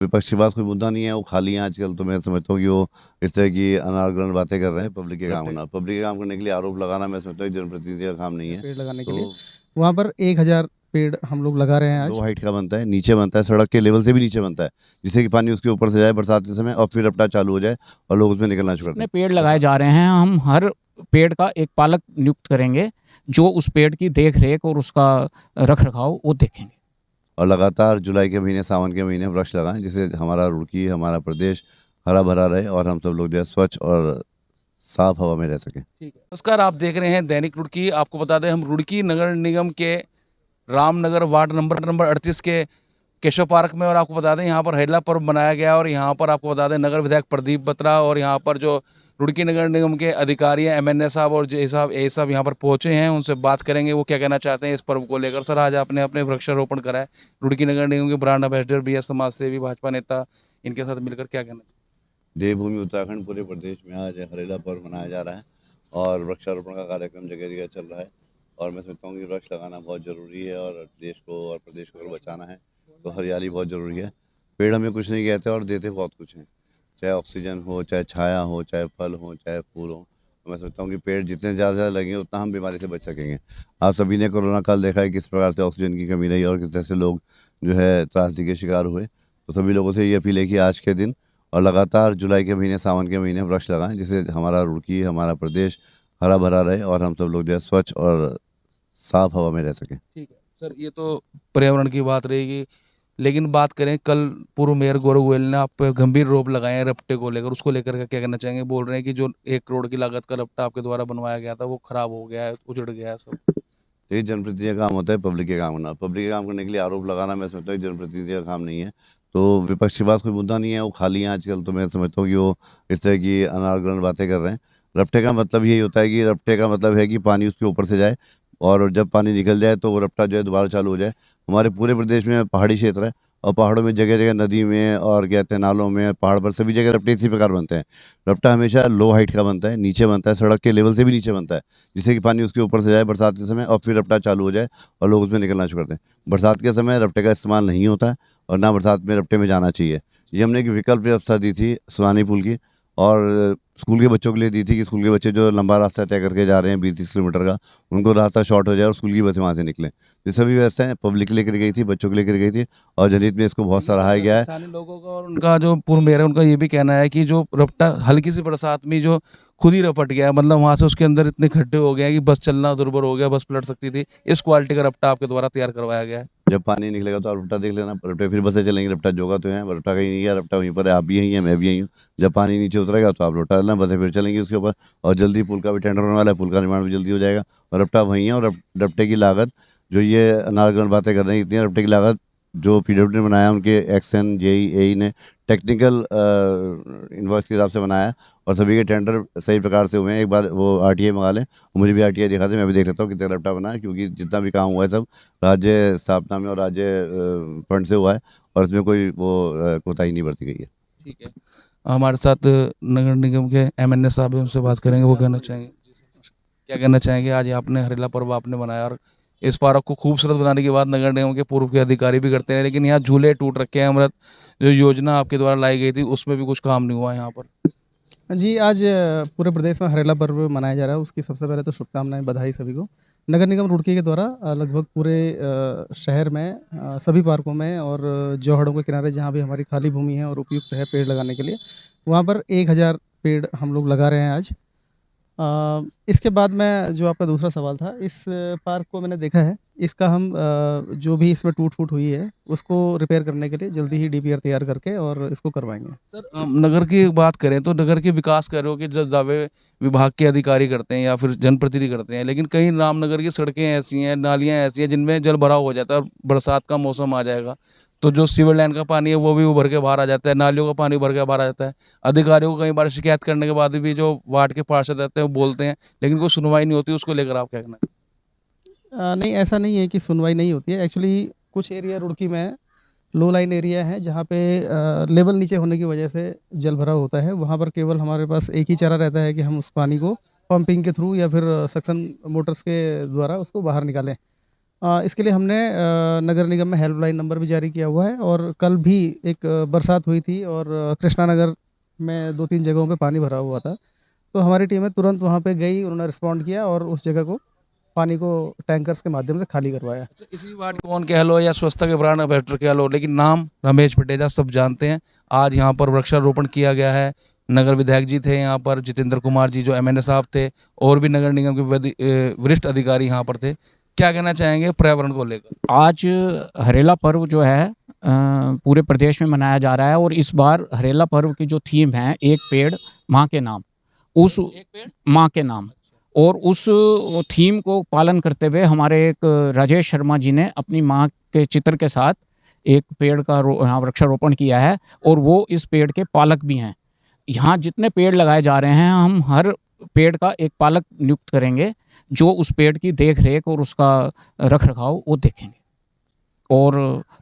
विपक्ष के पास कोई मुद्दा नहीं है, वो खाली हैं आजकल। तो मैं समझता हूँ कि वो इस तरह की अनावरण बातें कर रहे हैं पब्लिक के काम करना। पब्लिक के काम करने के लिए आरोप लगाना मैं समझता हूँ जनप्रतिनिधि का काम नहीं है। पेड़ लगाने के लिए तो वहाँ पर 1000 पेड़ हम लोग लगा रहे हैं लो आज। हाइट का बनता है, नीचे बनता है, सड़क के लेवल से भी नीचे बनता है, जिससे कि पानी उसके ऊपर से जाए बरसात के समय और फिर रपटा चालू हो जाए और लोग उसमें निकलना शुरू कर जितने दें। पेड़ लगाए जा रहे हैं, हम हर पेड़ का एक पालक नियुक्त करेंगे जो उस पेड़ की देख रेख और उसका रख रखाव वो देखेंगे। और लगातार जुलाई के महीने, सावन के महीने वृक्ष लगाएं, जिससे हमारा रुड़की, हमारा प्रदेश हरा भरा रहे और हम सब लोग जो है स्वच्छ और साफ हवा में रह सकें। ठीक है। नमस्कार, आप देख रहे हैं दैनिक रुड़की। आपको बता दें, हम रुड़की नगर निगम के रामनगर वार्ड नंबर 38 के केशव पार्क में, और आपको बता दें यहाँ पर हरेला पर्व मनाया गया। और यहाँ पर आपको बता दें नगर विधायक प्रदीप बत्रा और यहाँ पर जो रुड़की नगर निगम के अधिकारी हैं, एमएनए साहब और जे साहब ए साहब यहाँ पर पहुँचे हैं। उनसे बात करेंगे वो क्या कहना चाहते हैं इस पर्व को लेकर। सर, आज आपने अपने वृक्षारोपण करा है, रुड़की नगर निगम के ब्रांड एम्बेसडर भी है, समाज सेवी, भाजपा नेता, इनके साथ मिलकर क्या कहना? देवभूमि उत्तराखंड पूरे प्रदेश में आज हरेला पर्व मनाया जा रहा है और वृक्षारोपण का कार्यक्रम जगह जगह चल रहा है। और मैं सोचता हूँ कि वृक्ष लगाना बहुत ज़रूरी है और देश को और प्रदेश को अगर बचाना है तो हरियाली बहुत ज़रूरी है। पेड़ हमें कुछ नहीं कहते और देते बहुत कुछ हैं, चाहे ऑक्सीजन हो, चाहे छाया हो, चाहे फल हो, चाहे फूल हो। तो मैं सोचता हूँ कि पेड़ जितने ज़्यादा से ज़्यादा लगेंगे उतना हम बीमारी से बच सकेंगे। आप सभी ने कोरोना काल देखा है किस प्रकार से ऑक्सीजन की कमी रही और किस तरह से लोग जो है त्रासदी के शिकार हुए। तो सभी लोगों से ये अपील है कि आज के दिन और लगातार जुलाई के महीने, सावन के महीने वृक्ष लगाएं, जिससे हमारा रुड़की, हमारा प्रदेश हरा भरा रहे और हम सब लोग जो है स्वच्छ और साफ हवा में रह सकें। ठीक है सर, ये तो पर्यावरण की बात रहेगी, लेकिन बात करें, कल पूर्व मेयर गौरव गोयल ने आप पे गंभीर आरोप लगाए हैं रपटे को लेकर। उसको लेकर क्या कहना चाहेंगे? बोल रहे हैं कि जो 1 करोड़ की लागत का रपटा आपके द्वारा बनवाया गया था वो खराब हो गया है, उजड़ गया है सब। तो ये जनप्रतिनिधि का काम होता है पब्लिक के काम करना। पब्लिक के काम करने के लिए आरोप लगाना मैं समझता हूँ जनप्रतिनिधि का काम नहीं है। तो विपक्ष के पास कोई मुद्दा नहीं है, वो खाली हैं आजकल। तो मैं समझता हूँ कि वो इस तरह की अनावरण बातें कर रहे हैं। रपटे का मतलब यही होता है कि रपटे का मतलब है कि पानी उसके ऊपर से जाए और जब पानी निकल जाए तो वो रपटा जो है दोबारा चालू हो जाए। हमारे पूरे प्रदेश में पहाड़ी क्षेत्र है और पहाड़ों में जगह जगह, नदी में और कहते हैं नालों में, पहाड़ पर, सभी जगह रपटे इसी प्रकार बनते हैं। रपटा हमेशा लो हाइट का बनता है, नीचे बनता है, सड़क के लेवल से भी नीचे बनता है, जिससे कि पानी उसके ऊपर से जाए बरसात के समय और फिर रपटा चालू हो जाए और लोग उसमें निकलना शुरू कर दें। बरसात के समय रपटे का इस्तेमाल नहीं होता है और ना बरसात में रपटे में जाना चाहिए। ये हमने एक विकल्प व्यवस्था दी थी सुनानी पुल की और स्कूल के बच्चों के लिए दी थी कि स्कूल के बच्चे जो लंबा रास्ता तय करके जा रहे हैं 20-30 किलोमीटर का, उनको रास्ता शॉर्ट हो जाए और स्कूल की बसें वहाँ से निकलें। ये सभी व्यवस्थाएं पब्लिक के लेकर गई थी, बच्चों के लेकर गई थी और जनहित में इसको बहुत सराहा गया है। स्थानीय लोगों का और उनका जो पूर्व मेयर है, उनका ये भी कहना है कि जो रपटा हल्की सी बरसात में जो खुद ही रपट गया है, मतलब वहां से उसके अंदर इतने खड्डे हो गए हैं कि बस चलना दुर्भर हो गया, बस पलट सकती थी। इस क्वालिटी का रपटा आपके द्वारा तैयार करवाया गया है। जब पानी निकलेगा तो आप रपटा देख लेना, रपटे फिर बसें चलेंगी। रपटा जोगा तो है, रपटा कहीं नहीं गया, रपटा वहीं पर है, आप भी यहीं हैं, मैं भी यहीं हूँ। जब पानी नीचे उतरेगा तो आप रपटा डालना, बसें फिर चलेंगी उसके ऊपर। और जल्दी पुल का भी टेंडर होने वाला है, पुल का निर्माण भी जल्दी हो जाएगा और रपटा वहीं है। और रपटे की लागत जो ये अनारगन बातें कर रहे हैं, इतनी रपटे की लागत जो पीडब्ल्यूडी ने बनाया, उनके एक्सन जेई एई ने टेक्निकल इन्वॉइस के हिसाब से बनाया है और सभी के टेंडर सही प्रकार से हुए हैं। एक बार वो आरटीआई मंगा लें और मुझे भी आरटीआई दिखा दें, मैं भी देख लेता हूँ कितना रपटा बना है, क्योंकि जितना भी काम हुआ है सब राज्य स्थापना में और राज्य फंड से हुआ है और इसमें कोई वो कोताही नहीं बरती गई है। ठीक है, हमारे साथ नगर निगम के एमएनए साहब हैं, उनसे बात करेंगे, वो कहना चाहेंगे। क्या कहना चाहेंगे? आज आपने हरेला पर्व आपने मनाया और इस पार्क को खूबसूरत बनाने की बात नगर निगम के पूर्व के अधिकारी भी करते हैं, लेकिन यहाँ झूले टूट रखे हैं। अमृत जो योजना आपके द्वारा लाई गई थी उसमें भी कुछ काम नहीं हुआ यहाँ पर। जी, आज पूरे प्रदेश में हरेला पर्व मनाया जा रहा है। उसकी सबसे पहले तो शुभकामनाएं, बधाई सभी को। नगर निगम रुड़की के द्वारा लगभग पूरे शहर में सभी पार्कों में और चौराहों के किनारे जहाँ भी हमारी खाली भूमि है और उपयुक्त है पेड़ लगाने के लिए, वहाँ पर 1000 पेड़ हम लोग लगा रहे हैं आज। इसके बाद में जो आपका दूसरा सवाल था, इस पार्क को मैंने देखा है, इसका हम जो भी इसमें टूट-फूट हुई है, उसको रिपेयर करने के लिए जल्दी ही डीपीआर तैयार करके और इसको करवाएँगे। सर, नगर की बात करें तो नगर के विकास कार्यों के जो दावे विभाग के अधिकारी करते हैं या फिर जनप्रतिनिधि करते हैं, लेकिन कई रामनगर की सड़कें ऐसी हैं, नालियाँ ऐसी हैं जिनमें जल भराव हो जाता है और बरसात का मौसम आ जाएगा तो जो सीवर लाइन का पानी है वो भी उभर के बाहर आ जाता है, नालियों का पानी उभर के बाहर आ जाता है। अधिकारियों को कई बार शिकायत करने के बाद भी जो वार्ड के पार्षद रहते हैं वो बोलते हैं, लेकिन कोई सुनवाई नहीं होती। उसको लेकर आप क्या कहना है? नहीं, ऐसा नहीं है कि सुनवाई नहीं होती है। एक्चुअली कुछ एरिया रुड़की में लो लाइन एरिया है जहाँ पे लेवल नीचे होने की वजह से जल भराव होता है। वहाँ पर केवल हमारे पास एक ही चारा रहता है कि हम उस पानी को पंपिंग के थ्रू या फिर सक्शन मोटर्स के द्वारा उसको बाहर निकालें। इसके लिए हमने नगर निगम में हेल्पलाइन नंबर भी जारी किया हुआ है और कल भी एक बरसात हुई थी और कृष्णा नगर में 2-3 जगहों पे पानी भरा हुआ था। तो हमारी टीमें तुरंत वहाँ पे गई, उन्होंने रिस्पॉन्ड किया और उस जगह को पानी को टैंकर्स के माध्यम से खाली करवाया। इसी वार्ड कौन कह लो या स्वच्छता के ब्रांड एम्बेसडर कह लो, लेकिन नाम रमेश पटेजा सब जानते हैं। आज यहाँ पर वृक्षारोपण किया गया है। नगर विधायक जी थे यहाँ पर, जितेंद्र कुमार जी जो एमएनए साहब थे, और भी नगर निगम के वरिष्ठ अधिकारी यहाँ पर थे। क्या कहना चाहेंगे पर्यावरण को लेकर? आज हरेला पर्व जो है पूरे प्रदेश में मनाया जा रहा है और इस बार हरेला पर्व की जो थीम है, एक पेड़ माँ के नाम, उस एक पेड़ माँ के नाम, और उस थीम को पालन करते हुए हमारे एक राजेश शर्मा जी ने अपनी माँ के चित्र के साथ एक पेड़ का यहाँ वृक्षारोपण किया है और वो इस पेड़ के पालक भी हैं। यहाँ जितने पेड़ लगाए जा रहे हैं, हम हर पेड़ का एक पालक नियुक्त करेंगे जो उस पेड़ की देख रेख और उसका रख रखाव वो देखेंगे। और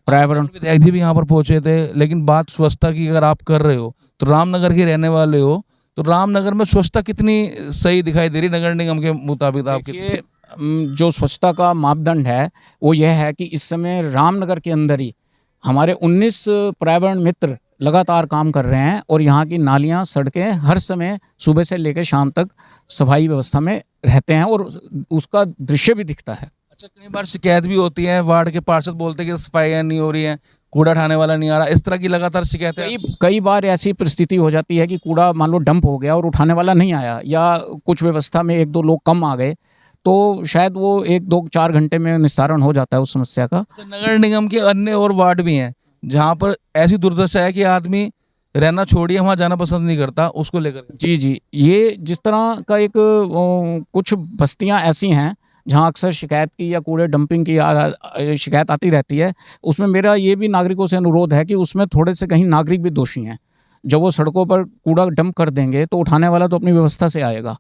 पर्यावरण विधायक जी भी यहाँ पर पहुंचे थे, लेकिन बात स्वच्छता की अगर आप कर रहे हो तो रामनगर के रहने वाले हो, तो रामनगर में स्वच्छता कितनी सही दिखाई दे रही नगर निगम के मुताबिक आपके? देखिए, जो स्वच्छता का मापदंड है वो यह है कि इस समय रामनगर के अंदर ही हमारे 19 पर्यावरण मित्र लगातार काम कर रहे हैं और यहाँ की नालियाँ, सड़कें हर समय सुबह से लेकर शाम तक सफाई व्यवस्था में रहते हैं और उसका दृश्य भी दिखता है। अच्छा, कई बार शिकायत भी होती है, वार्ड के पार्षद बोलते हैं कि सफाइयाँ नहीं हो रही हैं, कूड़ा उठाने वाला नहीं आ रहा, इस तरह की लगातार शिकायतें। कई बार ऐसी परिस्थिति हो जाती है कि कूड़ा मान लो डंप हो गया और उठाने वाला नहीं आया, या कुछ व्यवस्था में 1-2 लोग कम आ गए, तो शायद वो 1-2-4 घंटे में निस्तारण हो जाता है उस समस्या का। अच्छा, नगर निगम के अन्य और वार्ड भी हैं जहाँ पर ऐसी दुर्दशा है कि आदमी रहना छोड़िए वहाँ जाना पसंद नहीं करता, उसको लेकर? जी जी, ये जिस तरह का एक कुछ बस्तियां ऐसी हैं जहां अक्सर शिकायत की या कूड़े डंपिंग की शिकायत आती रहती है, उसमें मेरा ये भी नागरिकों से अनुरोध है कि उसमें थोड़े से कहीं नागरिक भी दोषी हैं। जब वो सड़कों पर कूड़ा डंप कर देंगे तो उठाने वाला तो अपनी व्यवस्था से आएगा,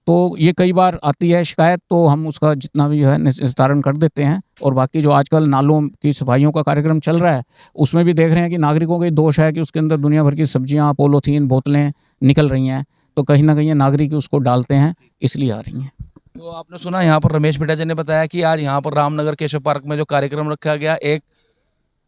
तो ये कई बार आती है शिकायत, तो हम उसका जितना भी है निस्तारण कर देते हैं। और बाकी जो आजकल नालों की सफाइयों का कार्यक्रम चल रहा है, उसमें भी देख रहे हैं कि नागरिकों का दोष है कि उसके अंदर दुनिया भर की सब्जियां, पॉलीथीन, बोतलें निकल रही हैं, तो कहीं ना कहीं ये नागरिक उसको डालते हैं, इसलिए आ रही हैं। तो आपने सुना यहाँ पर रमेश पटेजा ने बताया कि आज यहाँ पर रामनगर केशव पार्क में जो कार्यक्रम रखा गया, एक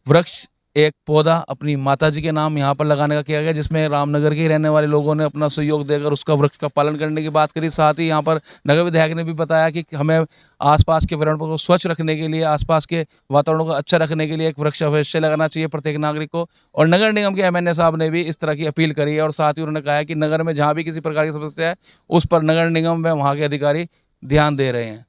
वृक्ष एक पौधा अपनी माता जी के नाम यहाँ पर लगाने का किया गया, जिसमें रामनगर के रहने वाले लोगों ने अपना सहयोग देकर उसका वृक्ष का पालन करने की बात करी। साथ ही यहाँ पर नगर विधायक ने भी बताया कि हमें आसपास के पर्यावरण को स्वच्छ रखने के लिए, आसपास के वातावरण को अच्छा रखने के लिए एक वृक्ष अवश्य लगाना चाहिए प्रत्येक नागरिक को। और नगर निगम के एमएनए साहब ने भी इस तरह की अपील करी है और साथ ही उन्होंने कहा है कि नगर में जहाँ भी किसी प्रकार की समस्या है उस पर नगर निगम व वहाँ के अधिकारी ध्यान दे रहे हैं।